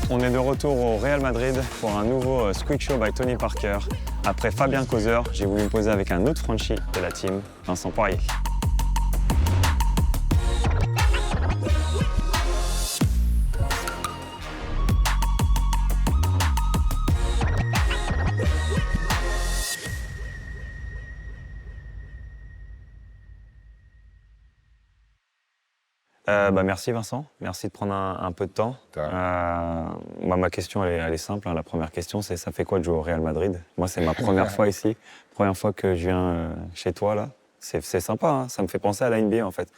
On est de retour au Real Madrid pour un nouveau Squeak Show by Tony Parker. Après Fabien Causeur, j'ai voulu me poser avec un autre Frenchie de la team, Vincent Poirier. Merci Vincent, merci de prendre un peu de temps. Ma question elle est simple, hein. La première question c'est ça fait quoi de jouer au Real Madrid? Moi c'est ma première fois ici, première fois que je viens chez toi là. C'est sympa, hein. Ça me fait penser à la NBA en fait.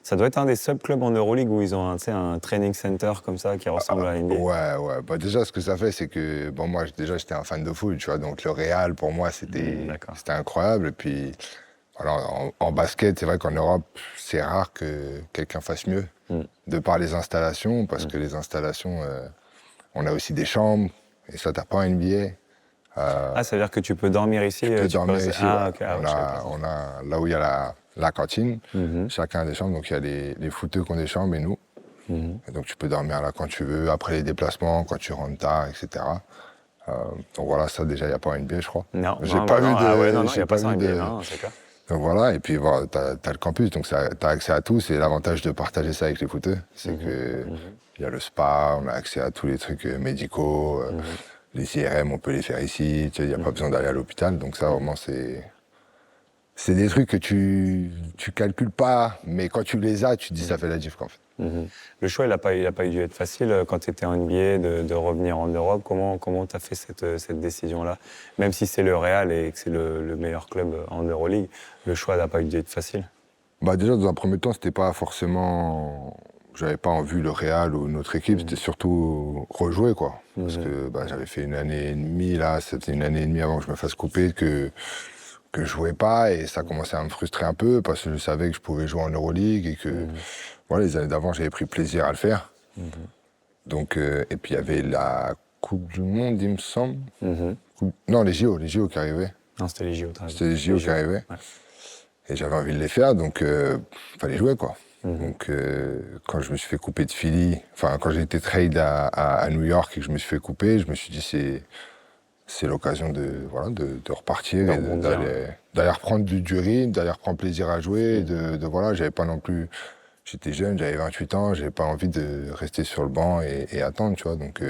Ça doit être un des seuls clubs en Euroleague où ils ont un training center comme ça qui ressemble à la NBA. Ouais. Bah, déjà ce que ça fait c'est que moi j'étais un fan de foot, tu vois, donc le Real pour moi c'était incroyable. Et puis voilà, en basket, c'est vrai qu'en Europe, c'est rare que quelqu'un fasse mieux, de par les installations, parce que les installations, on a aussi des chambres, et ça, t'as pas en NBA. Ça veut dire que tu peux dormir ici? Tu peux dormir ici, ouais. Okay. On a là où il y a la cantine, chacun a des chambres, donc il y a les footeux qui ont des chambres et nous. Et donc tu peux dormir là quand tu veux, après les déplacements, quand tu rentres tard, etc. Donc voilà, ça déjà, il n'y a pas en NBA, je crois. Non, j'ai pas vu de... non, il n'y a pas ça en NBA, non, c'est clair. Donc voilà, et puis voilà, t'as le campus, donc t'as accès à tout. C'est l'avantage de partager ça avec les footeux, c'est que il y a le spa, on a accès à tous les trucs médicaux, les IRM, on peut les faire ici, il n'y a pas besoin d'aller à l'hôpital. Donc ça, vraiment, c'est des trucs que tu calcules pas, mais quand tu les as, tu te dis ça fait la diff, en fait. Le choix, il a pas dû être facile quand tu étais en NBA de revenir en Europe. Comment tu as fait cette décision-là? Même si c'est le Real et que c'est le meilleur club en Euroleague, le choix n'a pas dû être facile. Bah déjà, dans un premier temps, c'était pas forcément... J'avais pas en vue le Real ou notre équipe, c'était surtout rejouer, quoi. Parce que j'avais fait 1 année et demie, là, c'était 1 année et demie avant que je me fasse couper, que je jouais pas, et ça commençait à me frustrer un peu, parce que je savais que je pouvais jouer en Euroleague, et que voilà, les années d'avant, j'avais pris plaisir à le faire. Donc, et puis il y avait la Coupe du Monde, il me semble. Non, les JO qui arrivaient. Non, c'était les JO. C'était les JO qui arrivaient. Ouais. Et j'avais envie de les faire, donc fallait jouer, quoi. Donc quand je me suis fait couper de Philly, enfin quand j'ai été trade à New York et que je me suis fait couper, je me suis dit c'est l'occasion de repartir et d'aller reprendre du rythme, d'aller reprendre plaisir à jouer, voilà, j'avais pas non plus, j'étais jeune, j'avais 28 ans, j'avais pas envie de rester sur le banc et attendre, tu vois, donc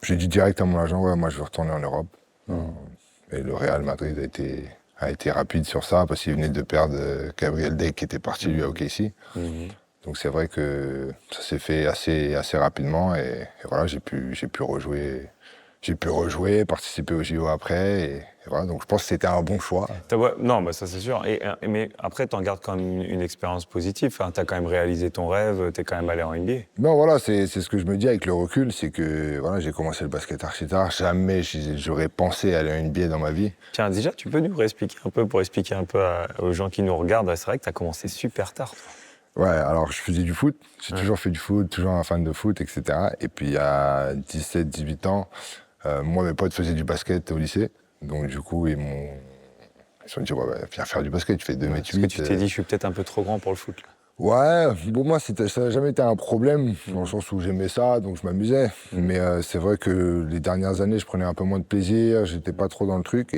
j'ai dit direct à mon agent, ouais, moi je veux retourner en Europe. Et le Real Madrid a été rapide sur ça, parce qu'il venait de perdre Gabriel Deck qui était parti lui à OKC. Donc c'est vrai que ça s'est fait assez rapidement, et voilà, j'ai pu rejouer. J'ai pu rejouer, participer au JO après, et voilà, donc je pense que c'était un bon choix. Non, ça c'est sûr. Mais après, tu en gardes quand même une expérience positive. Hein. Tu as quand même réalisé ton rêve, tu es quand même allé en NBA. Non, voilà, c'est ce que je me dis avec le recul, c'est que voilà, j'ai commencé le basket archi tard. Jamais j'aurais pensé aller en NBA dans ma vie. Tiens, déjà, tu peux nous réexpliquer un peu, pour expliquer un peu aux gens qui nous regardent. C'est vrai que tu as commencé super tard, toi. Ouais, alors je faisais du foot. J'ai toujours fait du foot, toujours un fan de foot, etc. Et puis à 17-18 ans, moi, mes potes faisaient du basket au lycée, donc du coup, ils se sont dit, ouais, viens faire du basket, tu fais 2 mètres 8. Parce que tu t'es dit, je suis peut-être un peu trop grand pour le foot, là. Ouais, pour moi, ça n'a jamais été un problème, dans le sens où j'aimais ça, donc je m'amusais. Mais c'est vrai que les dernières années, je prenais un peu moins de plaisir, j'étais pas trop dans le truc.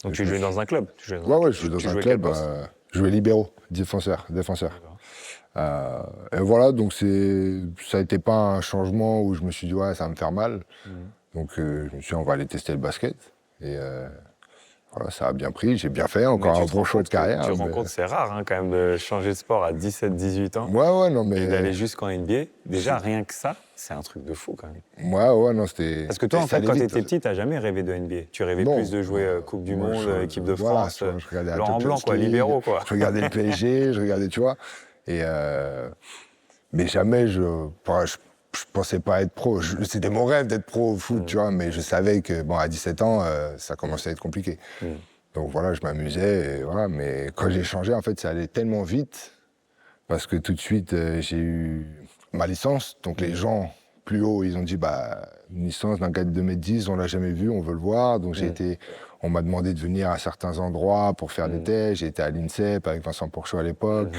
Donc tu jouais dans un club? Ouais, je jouais dans un club, je jouais libéraux, défenseur. Et voilà, donc ça a été pas un changement où je me suis dit, ouais, ça va me faire mal. Donc je me suis dit, on va aller tester le basket. Et voilà, ça a bien pris, j'ai bien fait, encore un bon choix de carrière. Tu te rends compte, c'est rare hein, quand même de changer de sport à 17-18 ans. Ouais, non mais... Et d'aller jusqu'en NBA. Déjà, rien que ça, c'est un truc de fou quand même. Ouais, non, c'était... Parce que toi, en fait, quand t'étais petit, t'as jamais rêvé de NBA. Tu rêvais plus de jouer Coupe du Monde, équipe de France, Laurent Blanc, quoi, libéraux, quoi. Je regardais le PSG, tu vois. Et Mais jamais je pensais pas être pro. C'était mon rêve d'être pro au foot, tu vois, mais je savais que, bon, à 17 ans, ça commençait à être compliqué. Donc voilà, je m'amusais, et voilà. Mais quand j'ai changé, en fait, ça allait tellement vite, parce que tout de suite, j'ai eu ma licence. Donc les gens plus haut, ils ont dit, bah, une licence d'un gars de 2,10 m, on l'a jamais vu, on veut le voir. Donc on m'a demandé de venir à certains endroits pour faire des tests. J'ai été à l'INSEP avec Vincent Pourchaud à l'époque.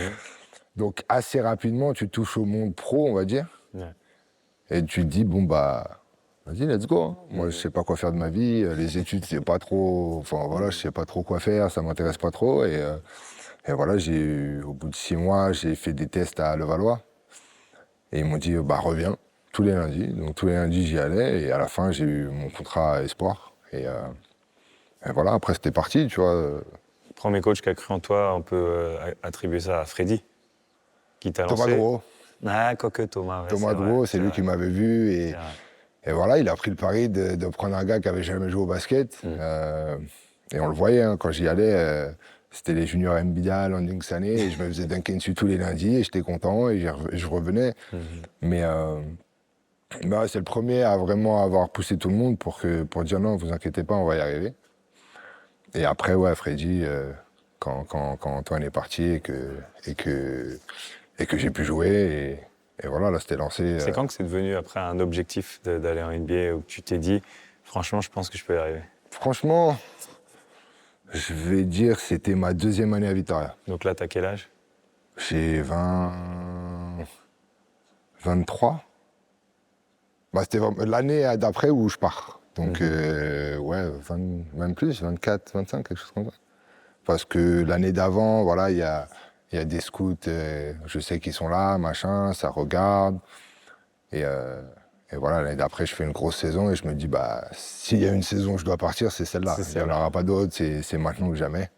Donc assez rapidement, tu touches au monde pro, on va dire. Et tu te dis, bon, bah, vas-y, let's go. Hein. Moi, je sais pas quoi faire de ma vie. Les études, c'est pas trop. Enfin, voilà, je sais pas trop quoi faire, ça m'intéresse pas trop. Et voilà, au bout de 6 mois, j'ai fait des tests à Levallois. Et ils m'ont dit, bah, reviens tous les lundis. Donc, tous les lundis, j'y allais. Et à la fin, j'ai eu mon contrat à Espoir. Et voilà, après, c'était parti, tu vois. Le premier coach qui a cru en toi, on peut attribuer ça à Freddy, qui t'a lancé. Thomas Drouot. Ah, quoique Thomas. Ouais, Thomas Drouot, c'est lui qui m'avait vu. Et voilà, il a pris le pari de prendre un gars qui avait jamais joué au basket. Et on le voyait, hein, quand j'y allais, c'était les juniors Mbida, Landing Sané, et je me faisais dunker dessus tous les lundis, et j'étais content, et je revenais. Mais ouais, c'est le premier à vraiment avoir poussé tout le monde pour dire non, vous inquiétez pas, on va y arriver. Et après, ouais, Freddy, quand Antoine est parti et que j'ai pu jouer, et voilà, là, c'était lancé. C'est quand que c'est devenu après un objectif d'aller en NBA, où tu t'es dit, franchement, je pense que je peux y arriver? Franchement, je vais dire que c'était ma 2e année à Vitoria. Donc là, t'as quel âge? J'ai 23. Bah, c'était l'année d'après où je pars. Donc, ouais, même plus, 24, 25, quelque chose comme ça. Parce que l'année d'avant, voilà, il y a des scouts, je sais qu'ils sont là, machin, ça regarde. Et voilà, l'année d'après, je fais une grosse saison et je me dis, bah, s'il y a une saison où je dois partir, c'est celle-là. Il n'y en aura pas d'autre, c'est maintenant ou jamais.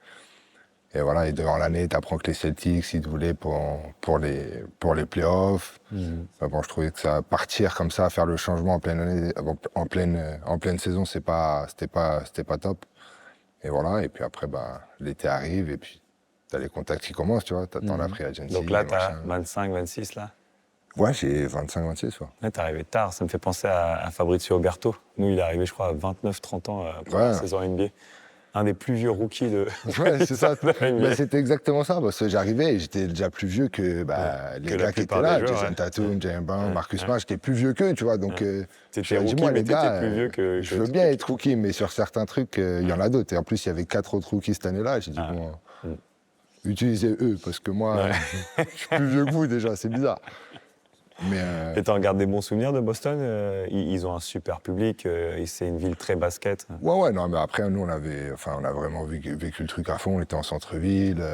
Et voilà, et devant l'année, tu apprends que les Celtics, ils te voulaient pour les playoffs. Bon, je trouvais que ça, partir comme ça, faire le changement en pleine année, en pleine saison, c'était pas top. Et voilà, et puis après, bah, l'été arrive, et puis t'as les contacts qui commencent, tu vois, t'attends la free agency. Donc là, t'as 25, 26, là? Ouais, j'ai 25, 26, ouais. Ouais, t'es arrivé tard, ça me fait penser à Fabrizio Oberto. Nous, il est arrivé, je crois, à 29, 30 ans, pour la saison NBA. Un des plus vieux rookies de. Ouais, c'est ça. Mais c'était exactement ça, parce que j'arrivais et j'étais déjà plus vieux que les gars qui étaient là, Jason Tatum, Jalen Brown, Marcus Smart, j'étais plus vieux qu'eux, tu vois. Donc, dis-moi, les gars, plus vieux que je veux bien être rookie, mais sur certains trucs, il y en a d'autres. Et en plus, il y avait 4 autres rookies cette année-là. J'ai dit, utilisez eux, parce que moi, je suis plus vieux que vous déjà, c'est bizarre. Et t'en gardes des bons souvenirs de Boston? Ils ont un super public, c'est une ville très basket. Ouais, non, mais après, nous, on a vraiment vécu le truc à fond, on était en centre-ville.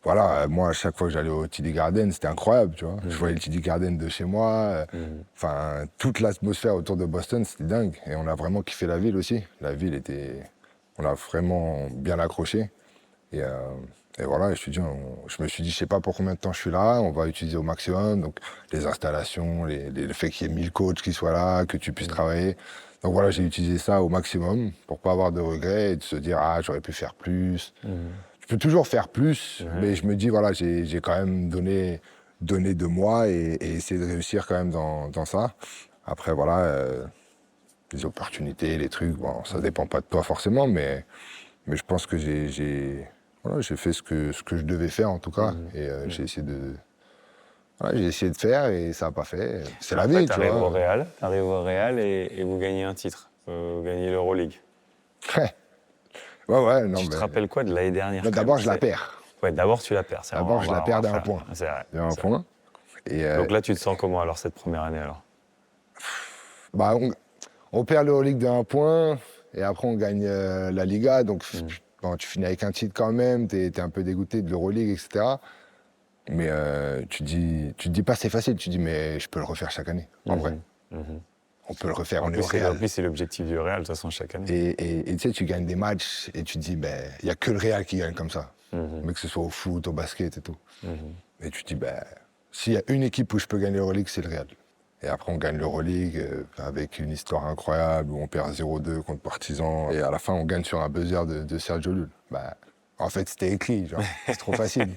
Voilà, moi, à chaque fois que j'allais au TD Garden, c'était incroyable, tu vois. Je voyais le TD Garden de chez moi. Enfin, toute l'atmosphère autour de Boston, c'était dingue. Et on a vraiment kiffé la ville aussi. La ville on a vraiment bien accroché. Et voilà, je me suis dit, je sais pas pour combien de temps je suis là, on va utiliser au maximum, donc les installations, le fait qu'il y ait 1000 coachs qui soient là, que tu puisses travailler. Donc voilà, j'ai utilisé ça au maximum pour pas avoir de regrets et de se dire, ah, j'aurais pu faire plus. Je peux toujours faire plus, mais je me dis, voilà, j'ai quand même donné de moi et essayé de réussir quand même dans ça. Après, voilà, les opportunités, les trucs, bon, ça dépend pas de toi forcément, mais je pense que j'ai fait ce que je devais faire en tout cas, et j'ai essayé de faire et ça n'a pas fait. C'est la vie, tu vois. T'arrives au Real et vous gagnez un titre, vous gagnez l'Euroleague. Ouais, non. Tu te rappelles quoi de l'année dernière? D'abord, je la perds. Ouais, d'abord tu la perds. D'abord, je la perds d'un point. C'est vrai. D'un point. Donc là, tu te sens comment alors cette première année alors? Bah, on perd l'Euroleague d'un point et après on gagne la Liga, donc. Bon, tu finis avec un titre quand même, t'es un peu dégoûté de l'Euroleague, etc. Mais tu te dis pas c'est facile, tu te dis mais je peux le refaire chaque année, en vrai. On peut le refaire, on est au Real. En plus, c'est l'objectif du Real, de toute façon, chaque année. Et tu sais, tu gagnes des matchs et tu te dis, ben, il n'y a que le Real qui gagne comme ça. Mais que ce soit au foot, au basket et tout. Et tu te dis, ben, s'il y a une équipe où je peux gagner l'Euroleague, c'est le Real. Et après, on gagne l'Euroleague avec une histoire incroyable où on perd 0-2 contre Partizan. Et à la fin, on gagne sur un buzzer de Sergio Llull. Bah, en fait, c'était écrit, genre, c'est trop facile.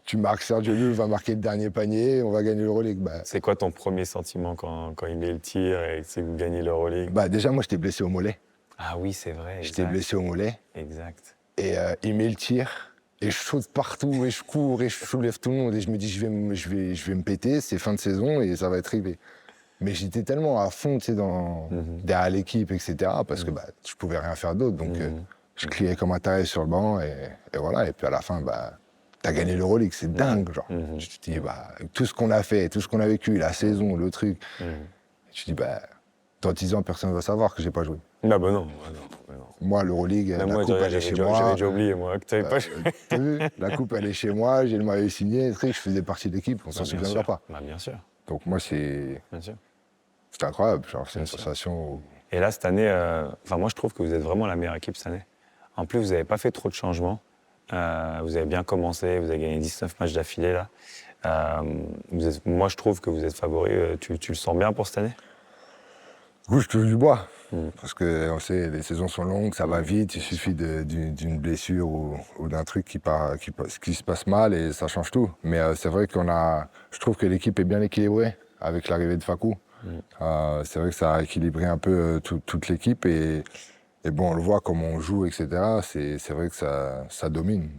tu marques Sergio Llull va marquer le dernier panier, on va gagner l'Euroleague. Bah, c'est quoi ton premier sentiment quand il met le tir et que vous gagnez l'Euroleague? Bah, déjà, moi, j'étais blessé au mollet. Ah oui, c'est vrai. J'étais blessé au mollet. Exact. Et il met le tir, et je saute partout, et je cours, et je soulève tout le monde. Et je me dis, je vais me péter, c'est fin de saison, et ça va être réglé. Mais j'étais tellement à fond, tu sais, derrière l'équipe, etc., parce que bah, je pouvais rien faire d'autre. Donc, je criais comme un taré sur le banc, et voilà. Et puis à la fin, bah, t'as gagné l'Euroleague, c'est dingue, genre. Je te dis, bah, tout ce qu'on a fait, tout ce qu'on a vécu, la saison, le truc, je te dis, bah, dans 10 ans, personne ne va savoir que j'ai pas joué. Ah bah non. Moi, l'Euroleague, la coupe, elle est chez moi. J'avais déjà oublié, moi, que t'avais pas joué. T'as vu? La coupe, elle est chez moi, j'ai le maillot signé, je faisais partie de l'équipe, on s'en souviendra pas. Bah bien sûr. Donc moi, c'est incroyable, genre, c'est une sensation. Et là, cette année, moi, je trouve que vous êtes vraiment la meilleure équipe cette année. En plus, vous n'avez pas fait trop de changements. Vous avez bien commencé, vous avez gagné 19 matchs d'affilée, là. Moi, je trouve que vous êtes favori. Tu le sens bien pour cette année? Oui, je touche du bois. Parce qu'on sait, les saisons sont longues, ça va vite, il suffit d'une blessure ou d'un truc qui se passe mal et ça change tout. Mais c'est vrai je trouve que l'équipe est bien équilibrée avec l'arrivée de Facu. C'est vrai que ça a équilibré un peu toute l'équipe et bon, on le voit comment on joue, etc. C'est vrai que ça domine.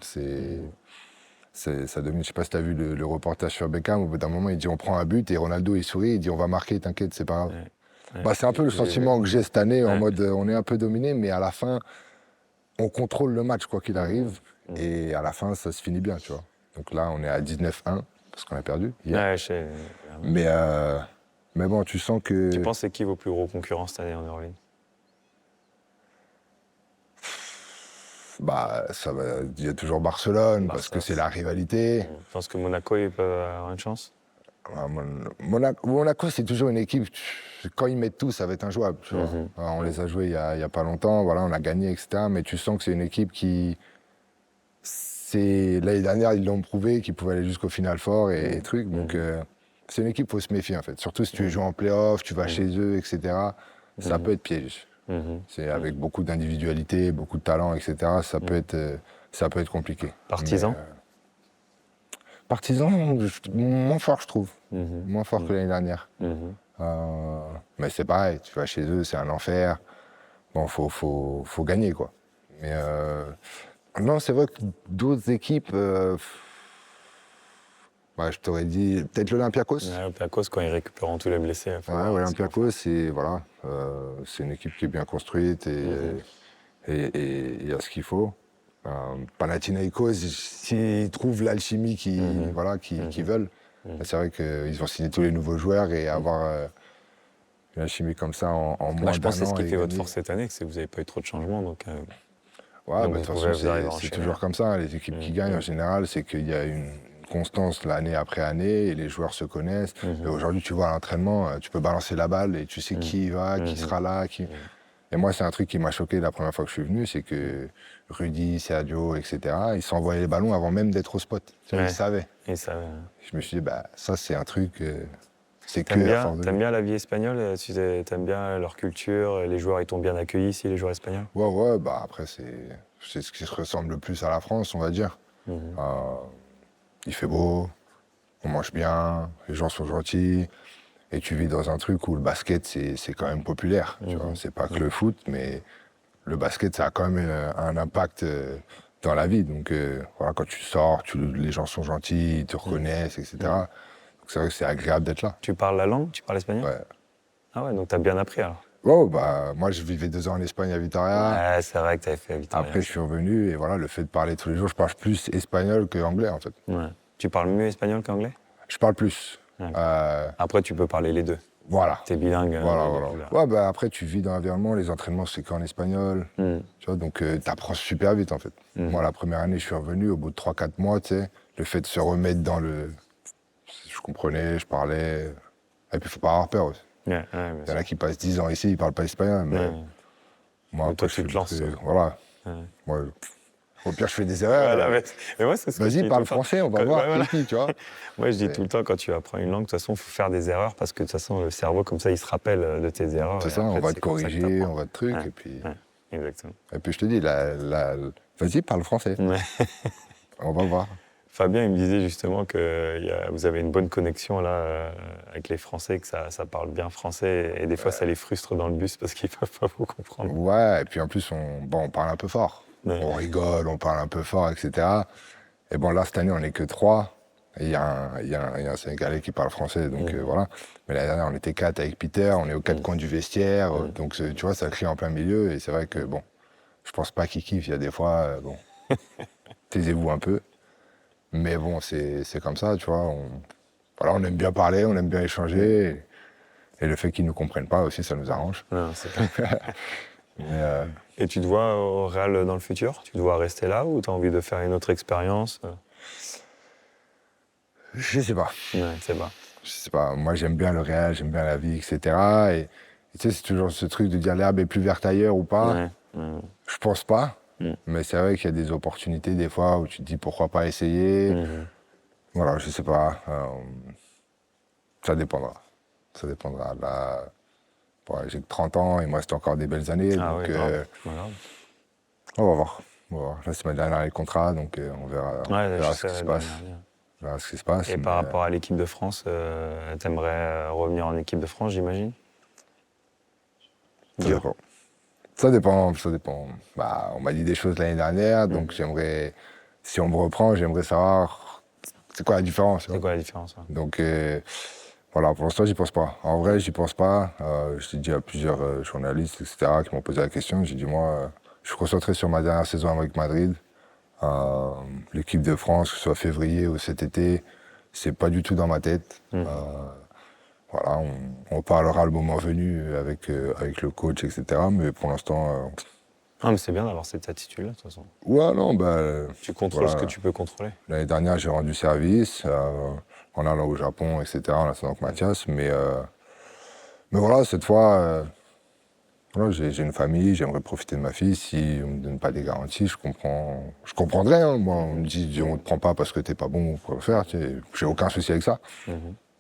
Ça domine. Je sais pas si tu as vu le reportage sur Beckham, au bout d'un moment, il dit on prend un but et Ronaldo il sourit, il dit on va marquer, t'inquiète, c'est pas grave. Bah, c'est un peu le sentiment que j'ai cette année, en mode on est un peu dominé, mais à la fin, on contrôle le match quoi qu'il arrive, et à la fin, ça se finit bien, tu vois. Donc là, on est à 19-1, parce qu'on a perdu hier. Mais bon, tu sens que... Tu penses c'est qui vos plus gros concurrents cette année en Euroleague? Bah, il y a toujours Barcelone, parce que c'est la rivalité. Je pense que Monaco, ils peuvent avoir une chance. Monaco, c'est toujours une équipe, quand ils mettent tout, ça va être injouable. Tu vois. On les a joués il y a pas longtemps, voilà, on a gagné, etc. Mais tu sens que c'est une équipe qui... L'année dernière, ils l'ont prouvé, qu'ils pouvaient aller jusqu'au final fort et trucs. Donc, c'est une équipe, il faut se méfier, en fait. Surtout si tu joues en play-off, tu vas chez eux, etc. Ça peut être piège. C'est avec beaucoup d'individualité, beaucoup de talent, etc. Ça peut être compliqué. Partisan. Partisan, moins fort, je trouve. Moins fort que l'année dernière. Mais c'est pareil, tu vas chez eux, c'est un enfer. Bon, faut gagner, quoi. Mais non, c'est vrai que d'autres équipes, je t'aurais dit peut-être l'Olympiakos. L'Olympiakos, quand ils récupéreront tous les blessés. L'Olympiakos, c'est une équipe qui est bien construite et il y a ce qu'il faut. Panathinaikos, s'ils trouvent l'alchimie qu'ils veulent, c'est vrai qu'ils ont signé tous les nouveaux joueurs et avoir une alchimie comme ça en moins d'un an. Je pense que c'est ce qui fait votre force cette année, c'est que vous n'avez pas eu trop de changements. De toute façon, c'est toujours comme ça. Les équipes qui gagnent, en général, c'est qu'il y a une constance l'année après année et les joueurs se connaissent. Et aujourd'hui, tu vois, à l'entraînement, tu peux balancer la balle et tu sais qui va, qui sera là. Et moi, c'est un truc qui m'a choqué la première fois que je suis venu, c'est que Rudy, Sergio, etc., ils s'envoyaient les ballons avant même d'être au spot. Ils savaient. Je me suis dit, ça, c'est un truc, c'est que à force de... T'aimes bien la vie espagnole? T'aimes bien leur culture? Les joueurs, ils t'ont bien accueilli ici, les joueurs espagnols? Ouais, après, c'est ce qui se ressemble le plus à la France, on va dire. Il fait beau, on mange bien, les gens sont gentils. Et tu vis dans un truc où le basket, c'est quand même populaire. Tu vois, c'est pas que le foot, mais le basket, ça a quand même un impact dans la vie. Donc, voilà, quand tu sors, les gens sont gentils, ils te reconnaissent, etc. Donc, c'est vrai que c'est agréable d'être là. Tu parles la langue? Tu parles espagnol? Ouais. Ah ouais, donc t'as bien appris alors? Oh, moi, je vivais 2 ans en Espagne à Vitoria. Ouais, c'est vrai que t'avais fait à Vitoria. Après, je suis revenu et voilà, le fait de parler tous les jours, je parle plus espagnol qu'anglais, en fait. Ouais. Tu parles mieux espagnol qu'anglais? Je parle plus. Ouais. Après, tu peux parler les deux. Voilà. T'es bilingue. Voilà. Ouais, après, tu vis dans l'environnement, les entraînements, c'est qu'en espagnol. Tu vois, donc, t'apprends super vite, en fait. Moi, la première année, je suis revenu, au bout de 3-4 mois, tu sais, le fait de se remettre dans le... Je comprenais, je parlais. Et puis, il faut pas avoir peur aussi. Il y en a qui passent 10 ans ici, ils parlent pas espagnol, mais... Moi, toi, tu te lances. Voilà. Moi, au pire, je fais des erreurs. Voilà, mais moi, c'est ce que Vas-y, parle français, on va voir qui, tu vois. Moi, je dis tout le temps, quand tu apprends une langue, de toute façon, il faut faire des erreurs parce que de toute façon, le cerveau, comme ça, il se rappelle de tes erreurs. C'est ça, on va te corriger, on va te truc, et puis... Exactement. Et puis, je te dis, vas-y, parle français. On va voir. Fabien, il me disait justement que vous avez une bonne connexion là avec les Français, que ça parle bien français et des fois ça les frustre dans le bus parce qu'ils ne peuvent pas vous comprendre. Ouais, et puis en plus, on parle un peu fort. Ouais. On rigole, on parle un peu fort, etc. Et bon, là, cette année, on n'est que 3. Et il y a un Sénégalais qui parle français, donc voilà. Mais l'année dernière, on était 4 avec Peter, on est aux 4 coins du vestiaire, donc tu vois, ça crie en plein milieu. Et c'est vrai que, bon, je pense pas qu'il kiffe. Il y a des fois, bon, taisez-vous un peu. Mais bon, c'est comme ça, tu vois. On aime bien parler, on aime bien échanger. Et le fait qu'ils ne nous comprennent pas aussi, ça nous arrange. Non, c'est clair. Et tu te vois au Real dans le futur? Tu te vois rester là ou tu as envie de faire une autre expérience? Je sais pas. Ouais, c'est pas. Je sais pas. Moi, j'aime bien le Real, j'aime bien la vie, etc. Et tu sais, c'est toujours ce truc de dire l'herbe est plus verte ailleurs ou pas. Ouais. Je pense pas. Mais c'est vrai qu'il y a des opportunités des fois où tu te dis pourquoi pas essayer. Voilà, je sais pas. Ça dépendra. Ça dépendra. Là, j'ai que 30 ans, il me reste encore des belles années. Ah donc, ouais, on va voir. Là, c'est ma dernière année de contrat, donc on verra, ce qui se passe. On verra ce qui se passe. Et par rapport à l'équipe de France, t'aimerais revenir en équipe de France, j'imagine? Ça dépend. Bah, on m'a dit des choses l'année dernière, donc j'aimerais, si on me reprend, j'aimerais savoir c'est quoi la différence. C'est quoi la différence? Donc voilà, pour l'instant, j'y pense pas. En vrai, j'y pense pas. Je t'ai dit à plusieurs journalistes, etc., qui m'ont posé la question. J'ai dit, moi, je suis concentré sur ma dernière saison avec Madrid. L'équipe de France, que ce soit février ou cet été, c'est pas du tout dans ma tête. Voilà, on parlera le moment venu avec le coach, etc. Mais pour l'instant... mais c'est bien d'avoir cette attitude-là, de toute façon. Ouais, non, tu contrôles ce que tu peux contrôler. L'année dernière, j'ai rendu service en allant au Japon, etc., en attendant avec Mathias. Mais voilà, cette fois, j'ai une famille, j'aimerais profiter de ma fille. Si on ne me donne pas des garanties, je comprendrais. Hein. Moi, on me dit, on ne te prend pas parce que tu n'es pas bon pour le faire. Tu sais, j'ai aucun souci avec ça.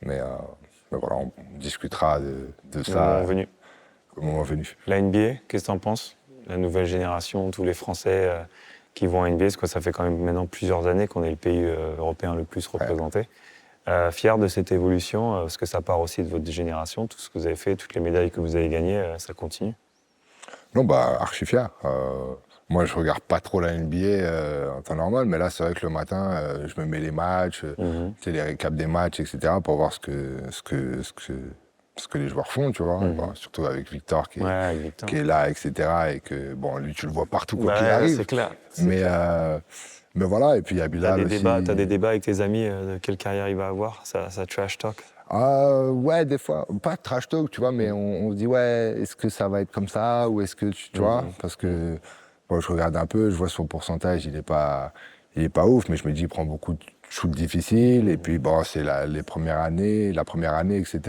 Mais voilà, on discutera de ça au moment venu. La NBA, qu'est-ce que tu en penses? La nouvelle génération, tous les Français qui vont à NBA, parce que ça fait quand même maintenant plusieurs années qu'on est le pays européen le plus représenté. Fier de cette évolution, parce que ça part aussi de votre génération, tout ce que vous avez fait, toutes les médailles que vous avez gagnées, ça continue? Non, archi fier. Moi, je regarde pas trop la NBA en temps normal, mais là, c'est vrai que le matin, je me mets les matchs, les récaps des matchs, etc., pour voir ce que les joueurs font, tu vois. Bon, surtout avec Victor qui est là, etc. Et que, bon, lui, tu le vois partout quoi qu'il arrive. C'est clair. Mais voilà, et puis il y a Bilal aussi. T'as des débats avec tes amis de quelle carrière il va avoir, ça trash talk? Ouais, des fois, pas trash talk, tu vois, mais on se dit, ouais, est-ce que ça va être comme ça, ou est-ce que, tu vois, parce que, bon, je regarde un peu, je vois son pourcentage, il est pas ouf, mais je me dis, il prend beaucoup de shoots difficiles, et puis, bon, c'est la première année, etc.,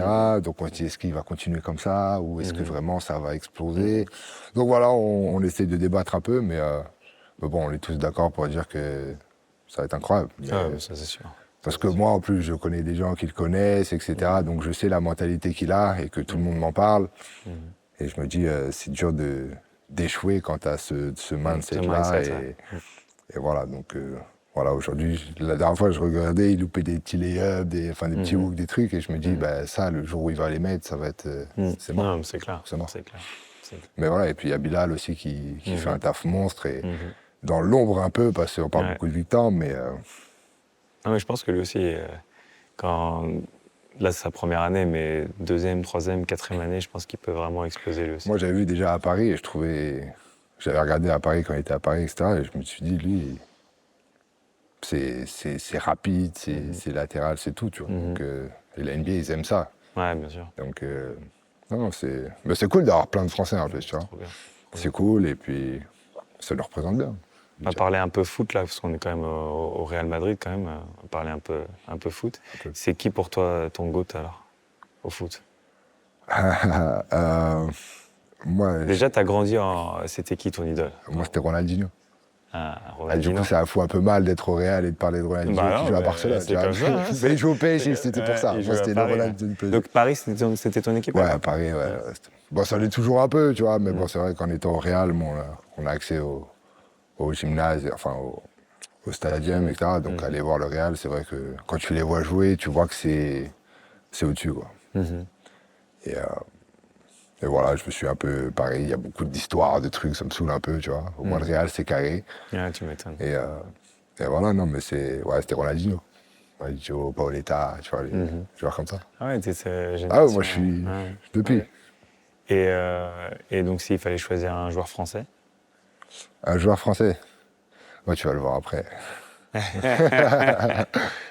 donc on se dit, est-ce qu'il va continuer comme ça, ou est-ce que vraiment ça va exploser? Donc voilà, on essaie de débattre un peu, mais bon, on est tous d'accord pour dire que ça va être incroyable. Ça, c'est sûr. Parce que moi, en plus, je connais des gens qui le connaissent, etc. Donc, je sais la mentalité qu'il a et que tout le monde m'en parle. Et je me dis, c'est dur d'échouer quand tu as ce mindset-là. Et voilà, donc, voilà, aujourd'hui, la dernière fois, je regardais, il loupait des petits lay-ups, des petits hooks, des trucs. Et je me dis, ça, le jour où il va les mettre, ça va être... c'est mort. Non, c'est clair. C'est mort. C'est clair. Mais voilà, et puis il y a Bilal aussi qui fait un taf monstre. Et dans l'ombre un peu, parce qu'on parle beaucoup de Victor, mais... Non, mais je pense que lui aussi, là c'est sa première année, mais deuxième, troisième, quatrième année, je pense qu'il peut vraiment exploser lui aussi. Moi j'avais vu déjà à Paris et j'avais regardé à Paris quand il était à Paris, etc. Et je me suis dit, lui, c'est rapide, c'est latéral, c'est tout, tu vois. Donc, et la NBA, ils aiment ça. Ouais, bien sûr. Donc, non, c'est cool d'avoir plein de Français en plus, tu vois. C'est cool et puis ça le représente bien. On va parler un peu foot là, parce qu'on est quand même au Real Madrid quand même. On va parler un peu foot. C'est qui pour toi ton GOAT alors, au foot? Moi, déjà, tu as grandi c'était qui ton idole? Moi, c'était Ronaldinho. Ronaldinho. Du coup, ça fout un peu mal d'être au Real et de parler de Ronaldinho qui joue à Barcelone. Mais il joue au PSG, c'était pour ça. Moi, c'était le Ronaldinho. Donc Paris, c'était ton équipe? Ouais, à Paris, ouais. Bon, ça l'est toujours un peu, tu vois, mais bon, c'est vrai qu'en étant au Real, on a accès au gymnase, enfin au stadium, etc. Donc aller voir le Real, c'est vrai que quand tu les vois jouer, tu vois que c'est au-dessus, quoi. Et voilà, je me suis un peu pareil, il y a beaucoup d'histoires, de trucs, ça me saoule un peu, tu vois. Au moins le Real, c'est carré. Ouais, tu m'étonnes. Et voilà, non, mais c'était Ronaldinho. Ronaldinho, Paoletta, tu vois, les joueurs comme ça. Ah ouais, t'es génération. Ah ouais, moi je suis depuis. Ouais. Et donc s'il fallait choisir un joueur français? Un joueur français. Ouais, tu vas le voir après.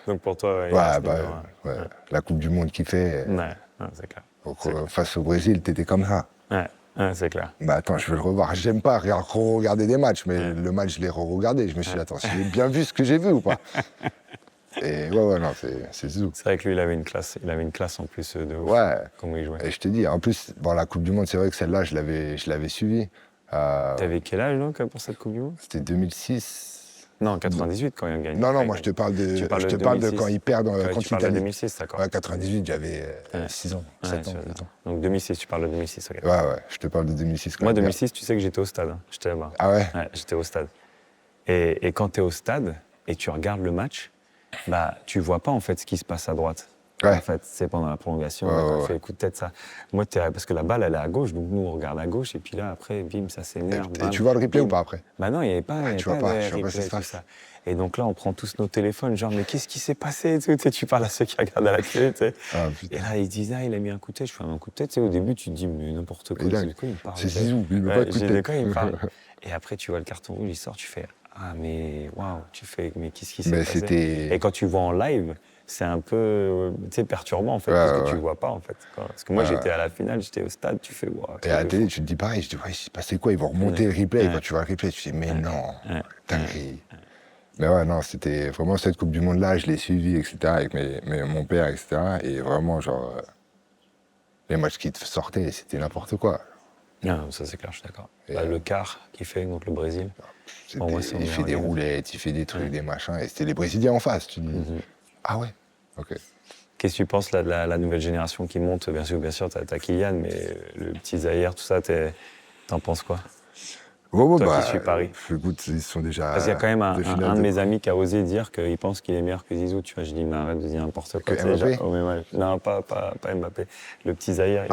Donc pour toi, ouais, la Coupe du Monde qu'il fait. Ouais, c'est clair. Donc, face au Brésil, t'étais comme ça. Ouais, c'est clair. Bah attends, je veux le revoir. J'aime pas regarder des matchs, mais le match, je l'ai re-regardé. Je me suis dit, attends, j'ai bien vu ce que j'ai vu ou pas? Et ouais, non, c'est zizou. C'est vrai que lui, il avait une classe. Il avait une classe en plus de ouf. Ouais. Comment il jouait. Et je te dis, en plus, la Coupe du Monde, c'est vrai que celle-là, je l'avais suivie. T'avais quel âge donc pour cette Coupe du Monde? C'était 2006. Non, 98 quand il gagne. Non, moi je te parle de quand ils perdent contre tu parles de 2006, d'accord. Ouais, 98, j'avais 6 ans, 7 ans. Donc 2006, tu parles de 2006, ok. Ouais, je te parle de 2006. Moi, 2006, tu sais que j'étais au stade. J'étais là-bas. Ah ouais? Ouais, j'étais au stade. Et quand tu es au stade et tu regardes le match, bah, tu vois pas en fait ce qui se passe à droite. Ouais. En fait, c'est pendant la prolongation, quand tu fais coup de tête, ça. Moi, parce que la balle, elle est à gauche, donc nous, on regarde à gauche, et puis là, après, bim, ça s'énerve. Et tu vois le replay ou pas après? Bah non, il n'y avait pas, tu vois pas, de replay, tout ça. Et donc là, on prend tous nos téléphones, genre, mais qu'est-ce qui s'est passé? Tu parles à ceux qui regardent à la télé, tu sais. Et là, ils disent, il a mis un coup de tête, je fais un coup de tête. Au début, tu te dis, mais n'importe quoi, de quoi il parle? C'est zizou, il me pas de coup de tête. De quoi il parle? Et après, tu vois le carton rouge, il sort, tu fais, mais waouh, mais qu'est-ce qui s'est passé? Et quand tu vois en live, c'est un peu perturbant en fait, parce que tu vois pas en fait. Parce que moi j'étais à la finale, j'étais au stade, tu fais waouh. Et à la télé, tu te dis pareil, je dis, il s'est passé quoi? Ils vont remonter le replay. Et quand tu vois le replay, tu te dis, mais non, dinguerie. Mais ouais, non, c'était vraiment cette Coupe du Monde-là, je l'ai suivie, etc., avec mon père, etc. Et vraiment, genre, les matchs qui sortaient, c'était n'importe quoi. Non, ça c'est clair, je suis d'accord. Le quart qu'il fait contre le Brésil. Il fait des roulettes, il fait des trucs, des machins, et c'était les Brésiliens en face. Tu dis, ah ouais, ok. Qu'est-ce que tu penses là, de la nouvelle génération qui monte? Bien sûr, t'as Kylian, mais le petit Zahir, tout ça, t'en penses quoi? Toi qui suis Paris. Écoute, ils sont déjà. Parce qu'il y a quand même un de mes amis qui a osé dire qu'il pense qu'il est meilleur que Zizou. Tu vois, je dis, mais arrête de dire n'importe quoi. Mbappé au même âge. Non, pas Mbappé. Le petit Zahir,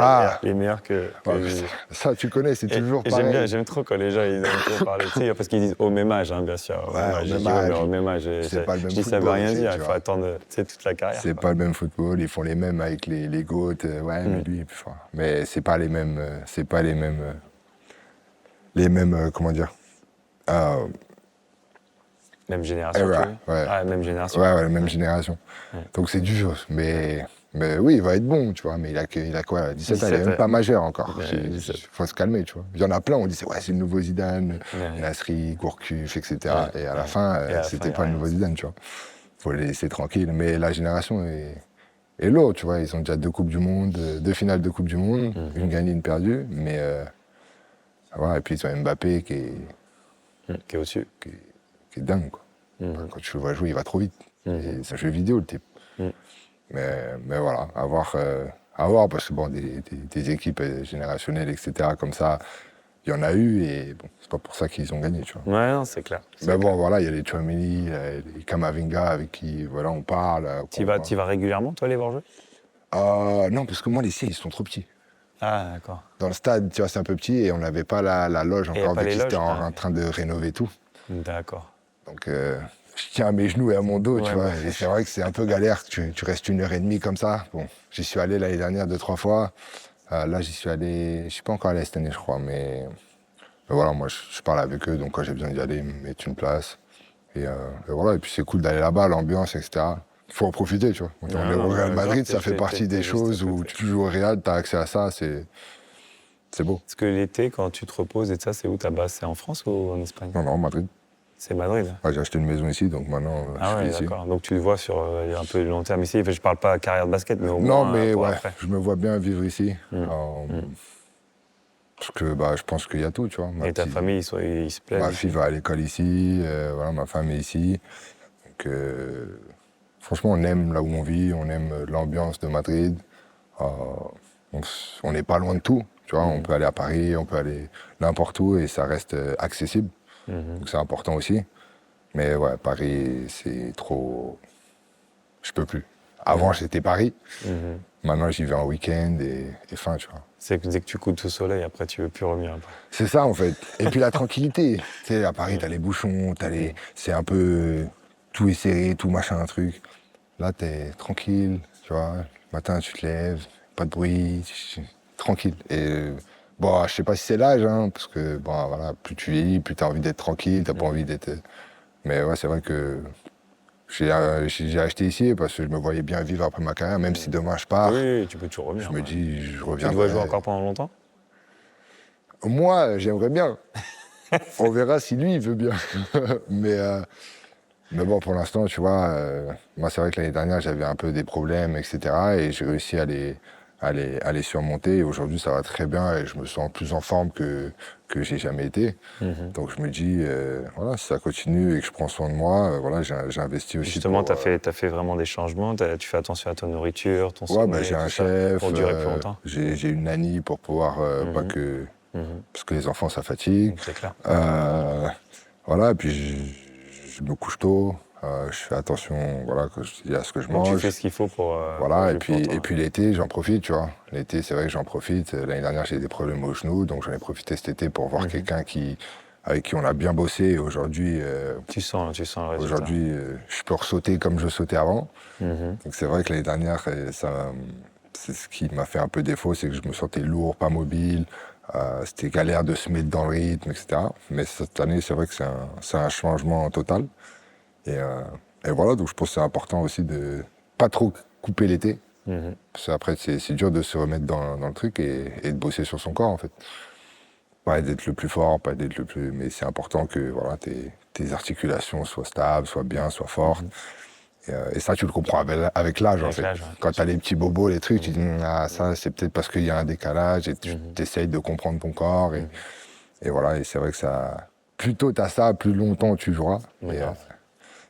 il est meilleur que Zizou. Ça, tu connais, c'est toujours pareil. J'aime trop quand les gens ils aiment trop parler. Parce qu'ils disent au même âge, bien sûr. Au même âge. C'est pas le même football. Ça veut rien dire, il faut attendre toute la carrière. C'est pas le même football, ils font les mêmes avec les GOAT. Ouais, mais lui, mais c'est pas les mêmes. Comment dire? Même génération, même génération. Ouais, la même génération. Donc c'est dur, mais oui, il va être bon, tu vois, mais il a quoi, 17 ans, il est même pas majeur encore. Il faut se calmer, tu vois. Il y en a plein, on disait, ouais, c'est le nouveau Zidane, Nasri, Gourcuff, etc. Et à la fin, c'était pas le nouveau Zidane, tu vois. Faut les laisser tranquilles, mais la génération est lourde, tu vois. Ils ont déjà 2 Coupes du Monde, 2 finales de Coupe du Monde, une gagnée, une perdue, mais voilà, et puis ils ont Mbappé qui est au-dessus. Qui est dingue, quoi. Quand tu le vois jouer, il va trop vite. C'est un jeu vidéo, le type. Mais voilà, à voir, parce que bon, des équipes générationnelles, etc., comme ça, il y en a eu, et bon, c'est pas pour ça qu'ils ont gagné, tu vois. Ouais, non, c'est clair. Mais bon, voilà, il y a les Tchouaméni, les Kamavinga, avec qui, voilà, on parle. Tu vas régulièrement, toi, les voir jouer? Non, parce que moi, les siens, ils sont trop petits. Ah, d'accord. Dans le stade, tu vois, c'est un peu petit, et on n'avait pas la loge encore, vu qu'ils étaient en train de rénover tout. D'accord. Donc, je tiens à mes genoux et à mon dos, tu vois. Et c'est vrai que c'est un peu galère. Tu restes 1h30 comme ça. Bon, j'y suis allé l'année dernière 2-3 fois. Là, j'y suis allé. Je suis pas encore allé cette année, je crois. Mais voilà, moi, je parle avec eux. Donc, quand j'ai besoin d'y aller, ils me mettent une place. Et voilà. Et puis, c'est cool d'aller là-bas, l'ambiance, etc. Il faut en profiter, tu vois. On est au Real Madrid, ça fait partie des choses où tu joues au Real, tu as accès à ça. C'est beau. Est-ce que l'été, quand tu te reposes et ça, c'est où ta base? C'est en France ou en Espagne? Non, Madrid. C'est Madrid. Ouais, j'ai acheté une maison ici, donc maintenant je suis ici. D'accord. Donc tu le vois sur un peu long terme ici. Enfin, je parle pas carrière de basket, mais au moins. Non, mais ouais, après. je me vois bien vivre ici. Parce que je pense qu'il y a tout, tu vois. Et ta famille, ils se plaisent? Ma fille va à l'école ici, voilà, ma femme est ici. Donc franchement, on aime là où on vit, on aime l'ambiance de Madrid. On n'est pas loin de tout, tu vois. On peut aller à Paris, on peut aller n'importe où et ça reste accessible. Donc c'est important aussi. Mais ouais, Paris, c'est trop... Je peux plus. Avant, j'étais Paris. Maintenant, j'y vais en week-end et fin, tu vois. C'est que dès que tu goûtes au soleil, après, tu veux plus revenir. C'est ça, en fait. Et puis la tranquillité. Tu sais, à Paris, t'as les bouchons, c'est un peu... Tout est serré, tout machin, un truc. Là, t'es tranquille, tu vois. Le matin, tu te lèves, pas de bruit, tranquille. Et bon, je sais pas si c'est l'âge, hein, parce que, bon, voilà, plus tu vieillis, plus t'as envie d'être tranquille, t'as pas envie d'être... Mais ouais, c'est vrai que j'ai acheté ici parce que je me voyais bien vivre après ma carrière, même si demain je pars. Oui, tu peux toujours revenir. Je me dis, je reviens. Tu dois jouer encore pendant longtemps? Moi, j'aimerais bien. On verra si lui, il veut bien. Mais bon, pour l'instant, tu vois, moi, c'est vrai que l'année dernière, j'avais un peu des problèmes, etc. Et j'ai réussi à les surmonter. Et aujourd'hui, ça va très bien et je me sens plus en forme que j'ai jamais été. Donc, je me dis, voilà, si ça continue et que je prends soin de moi, voilà, j'ai investi aussi. Justement, tu as fait vraiment des changements. Tu fais attention à ta nourriture, ton sommeil. Ouais, j'ai un chef. Pour durer plus longtemps. J'ai une nanny pour pouvoir pas que. Parce que les enfants, ça fatigue. C'est clair. Voilà, et puis je me couche tôt. Je fais attention, voilà, à ce que je mange. Donc tu fais ce qu'il faut pour. Voilà, et puis l'été, j'en profite, tu vois. L'été, c'est vrai que j'en profite. L'année dernière, j'ai eu des problèmes au genou, donc j'en ai profité cet été pour voir quelqu'un avec qui on a bien bossé. Et aujourd'hui, tu sens le résultat. Aujourd'hui, je peux ressauter comme je sautais avant. Donc c'est vrai que l'année dernière, c'est ce qui m'a fait un peu défaut, c'est que je me sentais lourd, pas mobile. C'était galère de se mettre dans le rythme, etc. Mais cette année, c'est vrai que c'est un changement total. Et voilà, donc je pense que c'est important aussi de pas trop couper l'été. Parce qu'après, c'est dur de se remettre dans le truc et de bosser sur son corps, en fait. Pas d'être le plus fort, pas d'être le plus... Mais c'est important que voilà, tes articulations soient stables, soient bien, soient fortes. Et ça, tu le comprends avec l'âge, en fait. Quand tu as les petits bobos, les trucs, tu te dis, ah, ça, c'est peut-être parce qu'il y a un décalage et tu essayes de comprendre ton corps. Et voilà, et c'est vrai que ça... Plus tôt tu as ça, plus longtemps tu joueras. Et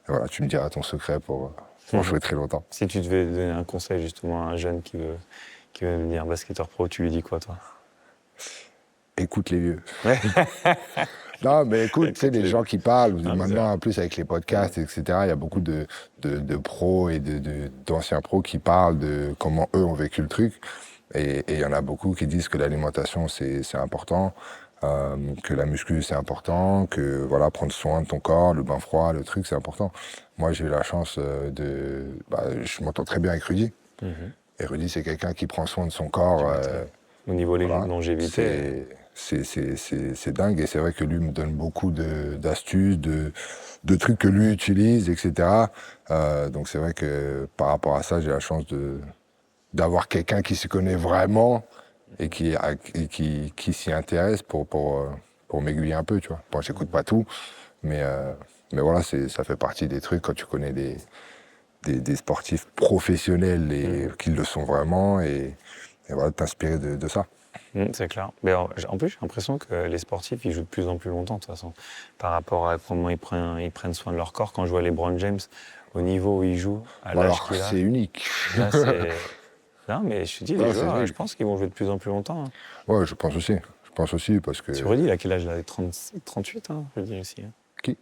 voilà, tu me diras ton secret pour jouer très longtemps. Si tu devais donner un conseil, justement, à un jeune qui veut devenir basketteur pro, tu lui dis quoi, toi? Écoute les vieux. Non, mais écoute, tu sais, des gens qui parlent, maintenant, en plus, avec les podcasts, etc., il y a beaucoup de pros et d'anciens pros qui parlent de comment eux ont vécu le truc. Et il y en a beaucoup qui disent que l'alimentation, c'est important, que la muscu, c'est important, que voilà, prendre soin de ton corps, le bain froid, le truc, c'est important. Moi, j'ai eu la chance je m'entends très bien avec Rudy. Et Rudy, c'est quelqu'un qui prend soin de son corps. Au niveau de longévité. C'est dingue, et c'est vrai que lui me donne beaucoup d'astuces, de trucs que lui utilise, etc. Donc c'est vrai que par rapport à ça, j'ai la chance d'avoir quelqu'un qui s'y connaît vraiment et qui s'y intéresse pour m'aiguiller un peu, tu vois. Bon, j'écoute pas tout, mais voilà, ça fait partie des trucs quand tu connais des sportifs professionnels et qui le sont vraiment, et voilà, t'inspirer de ça. C'est clair. Mais en plus, j'ai l'impression que les sportifs, ils jouent de plus en plus longtemps, de toute façon, par rapport à comment ils prennent soin de leur corps. Quand je vois LeBron James, au niveau où il joue, à l'âge qu'il a... c'est unique. Là, non, mais je te dis, les joueurs, je pense qu'ils vont jouer de plus en plus longtemps. Ouais, je pense aussi, parce que... Tu redis, il a quel âge, là? 38, hein, je dis aussi. Qui?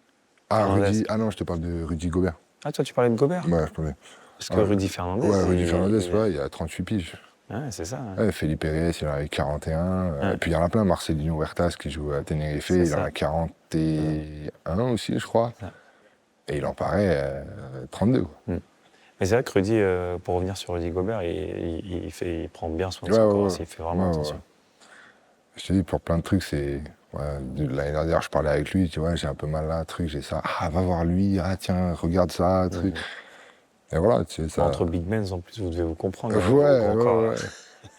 Rudy... Ah non, je te parle de Rudy Gobert. Ah, toi, tu parlais de Gobert? Ouais, je parlais. Parce que Rudy Fernandez... Ouais, Rudy Fernandez, il a 38 piges. Ouais, c'est ça. Ouais, Felipe Reyes, il en a 41. Et puis il y en a plein, Marcelinho Huertas qui joue à Tenerife, il en a 41 aussi, je crois. Et il en paraît 32. Mais c'est vrai que Rudy, pour revenir sur Rudy Gobert, il prend bien soin de son corps aussi, il fait vraiment attention. Je te dis, pour plein de trucs, c'est... l'année dernière, je parlais avec lui, tu vois, j'ai un peu mal là, truc, j'ai ça. Ah, va voir lui, ah tiens, regarde ça, truc. Et voilà, tu sais, ça... Entre big men, en plus, vous devez vous comprendre. Ouais.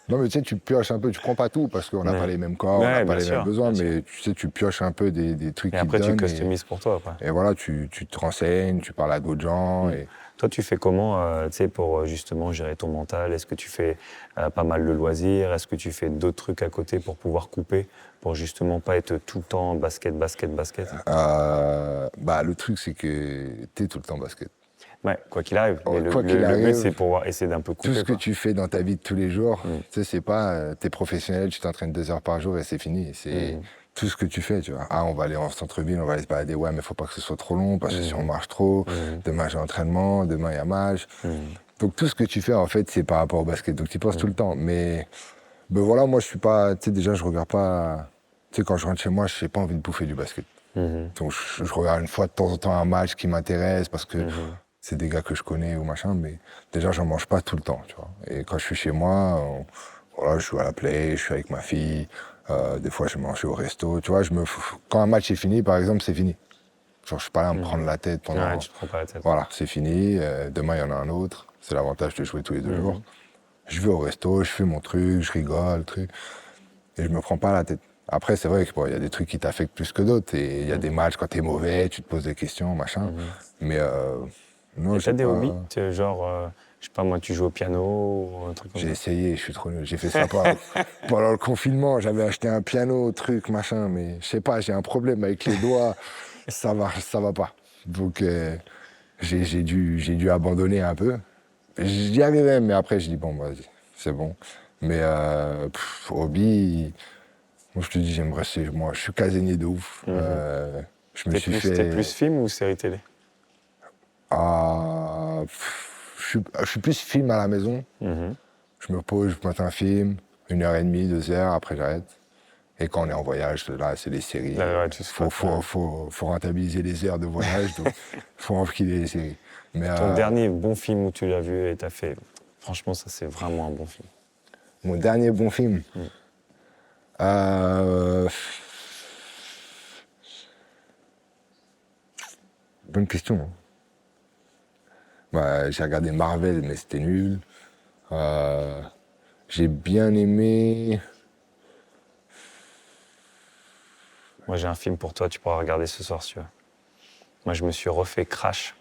Non, mais tu sais, tu pioches un peu, tu prends pas tout, parce qu'on n'a pas les mêmes corps, on n'a pas les mêmes besoins, mais tu sais, tu pioches un peu des trucs qui te donnent. Et après, tu customises pour toi, après. Et voilà, tu te renseignes, tu parles à d'autres gens. Et... Toi, tu fais comment, tu sais, pour justement gérer ton mental? Est-ce que tu fais pas mal de loisirs? Est-ce que tu fais d'autres trucs à côté pour pouvoir couper, pour justement pas être tout le temps basket? Le truc, c'est que t'es tout le temps basket. Ouais, quoi qu'il arrive. Mais le but, c'est pour essayer d'un peu couper. Tout ce que tu fais dans ta vie de tous les jours, tu sais, c'est pas, t'es professionnel, tu t'entraînes 2 heures par jour et c'est fini. tout ce que tu fais, tu vois. Ah, on va aller en centre-ville, on va aller se balader, ouais, mais faut pas que ce soit trop long, parce que si on marche trop, demain j'ai entraînement, demain il y a match. Donc tout ce que tu fais, en fait, c'est par rapport au basket. Donc tu y penses tout le temps. Mais ben voilà, moi je suis pas, tu sais, déjà je regarde pas, tu sais, quand je rentre chez moi, je n'ai pas envie de bouffer du basket. Donc je regarde une fois de temps en temps un match qui m'intéresse, parce que c'est des gars que je connais ou machin, mais déjà j'en mange pas tout le temps, tu vois. Et quand je suis chez moi, voilà, je joue à la play, je suis avec ma fille. Des fois, je mange au resto. Tu vois, quand un match est fini, par exemple, c'est fini. Genre, je suis pas là à me prendre la tête pendant... Ouais, tu te prends pas la tête. Voilà, c'est fini. Demain, il y en a un autre. C'est l'avantage de jouer tous les 2 jours. Je vais au resto, je fais mon truc, je rigole, truc. Et je me prends pas la tête. Après, c'est vrai qu'il y a des trucs qui t'affectent plus que d'autres. Et il y a des matchs, quand t'es mauvais, tu te poses des questions, machin. Mais non, t'as des hobbies, genre... je sais pas, moi, tu joues au piano ou un truc comme ça. J'ai essayé, je suis trop nul. J'ai fait ça pendant le confinement. J'avais acheté un piano, truc, machin, mais je sais pas, j'ai un problème avec les doigts. Ça va pas. Donc, j'ai dû abandonner un peu. J'y arrivais, mais après, je dis, bon, vas-y, c'est bon. Mais hobby, moi, je te dis, j'aime rester. Moi, je suis casanier de ouf. T'es plus film ou série télé? Je suis plus film à la maison. Je me pose, je mate un film, 1h30, 2h, après j'arrête. Et quand on est en voyage, là, c'est les séries. Faut rentabiliser les heures de voyage, donc faut enfiler les séries. Mais, ton dernier bon film où tu l'as vu et t'as fait... Franchement, ça, c'est vraiment un bon film. Mon dernier bon film Bonne question. Hein. Bah, j'ai regardé Marvel, mais c'était nul. J'ai bien aimé... Moi, j'ai un film pour toi, tu pourras regarder ce soir si tu veux. Moi, je me suis refait Crash.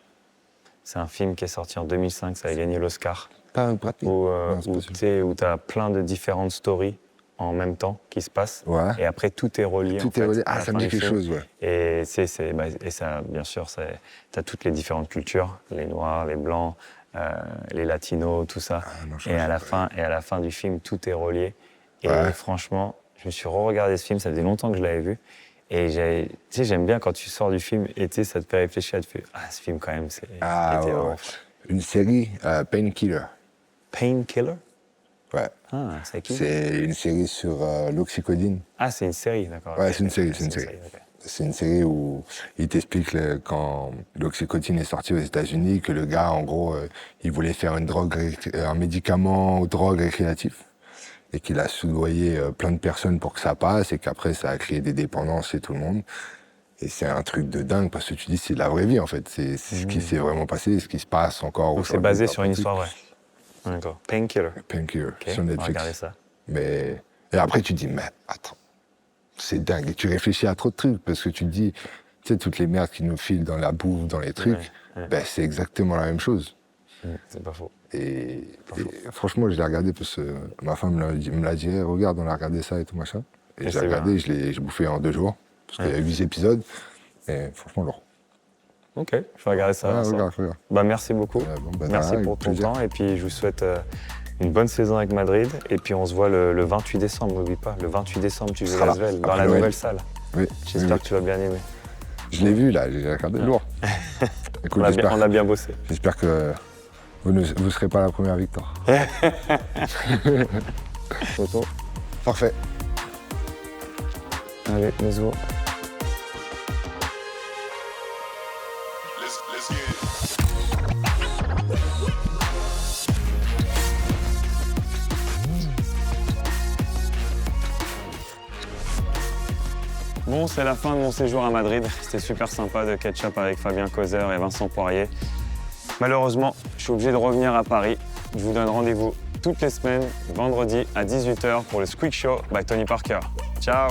C'est un film qui est sorti en 2005, ça a gagné l'Oscar. Pas Brad Pitt. Où tu as plein de différentes stories en même temps qui se passent. Ouais. Et après, tout est relié. Tout est relié. Ah, ça me dit quelque chose, ouais. Et ça, bien sûr, tu as toutes les différentes cultures, les Noirs, les Blancs, les Latinos, tout ça. Et à la fin du film, tout est relié. Et franchement, je me suis re-regardé ce film, ça faisait longtemps que je l'avais vu. Et j'aime bien quand tu sors du film et ça te fait réfléchir, tu fais « Ah, ce film quand même, Une série, Painkiller. Painkiller? Ouais. Ah, c'est qui? C'est une série sur l'oxycodone. Ah, c'est une série, d'accord. Ouais, c'est une série, Okay. C'est une série où il t'explique quand l'oxycodone est sorti aux États-Unis que le gars, en gros, il voulait faire un médicament ou drogue récréatif et qu'il a soudoyé plein de personnes pour que ça passe et qu'après, ça a créé des dépendances chez tout le monde. Et c'est un truc de dingue parce que tu dis c'est de la vraie vie, en fait. C'est ce qui s'est vraiment passé, ce qui se passe encore. Donc c'est basé sur une histoire vraie. D'accord. Painkiller. Painkiller, sur Netflix. On va regarder ça. Et après, tu te dis, mais attends, c'est dingue. Et tu réfléchis à trop de trucs parce que tu te dis, tu sais, toutes les merdes qui nous filent dans la bouffe, dans les trucs, ben, c'est exactement la même chose. C'est pas faux. Et franchement, je l'ai regardé parce que ma femme me l'a dit, regarde, on a regardé ça et tout, machin. Et j'ai regardé, j'ai bouffé en 2 jours parce qu'il y a 8 épisodes. Et franchement, lourd. Ok, je vais regarder ça. Regarde. Bah, merci beaucoup. Merci pour ton temps. Et puis, je vous souhaite une bonne saison avec Madrid. Et puis, on se voit le 28 décembre, n'oublie pas. Le 28 décembre, tu joues à Asvel, dans la nouvelle salle. Oui. J'espère que tu vas bien aimer. Je l'ai vu, là. J'ai regardé lourd. Écoute, on a bien bossé. J'espère que vous ne serez pas la première victoire. Parfait. Allez, bisous. Bon, c'est la fin de mon séjour à Madrid. C'était super sympa de catch-up avec Fabien Causeur et Vincent Poirier. Malheureusement, je suis obligé de revenir à Paris. Je vous donne rendez-vous toutes les semaines, vendredi à 18h pour le Squeak Show by Tony Parker. Ciao!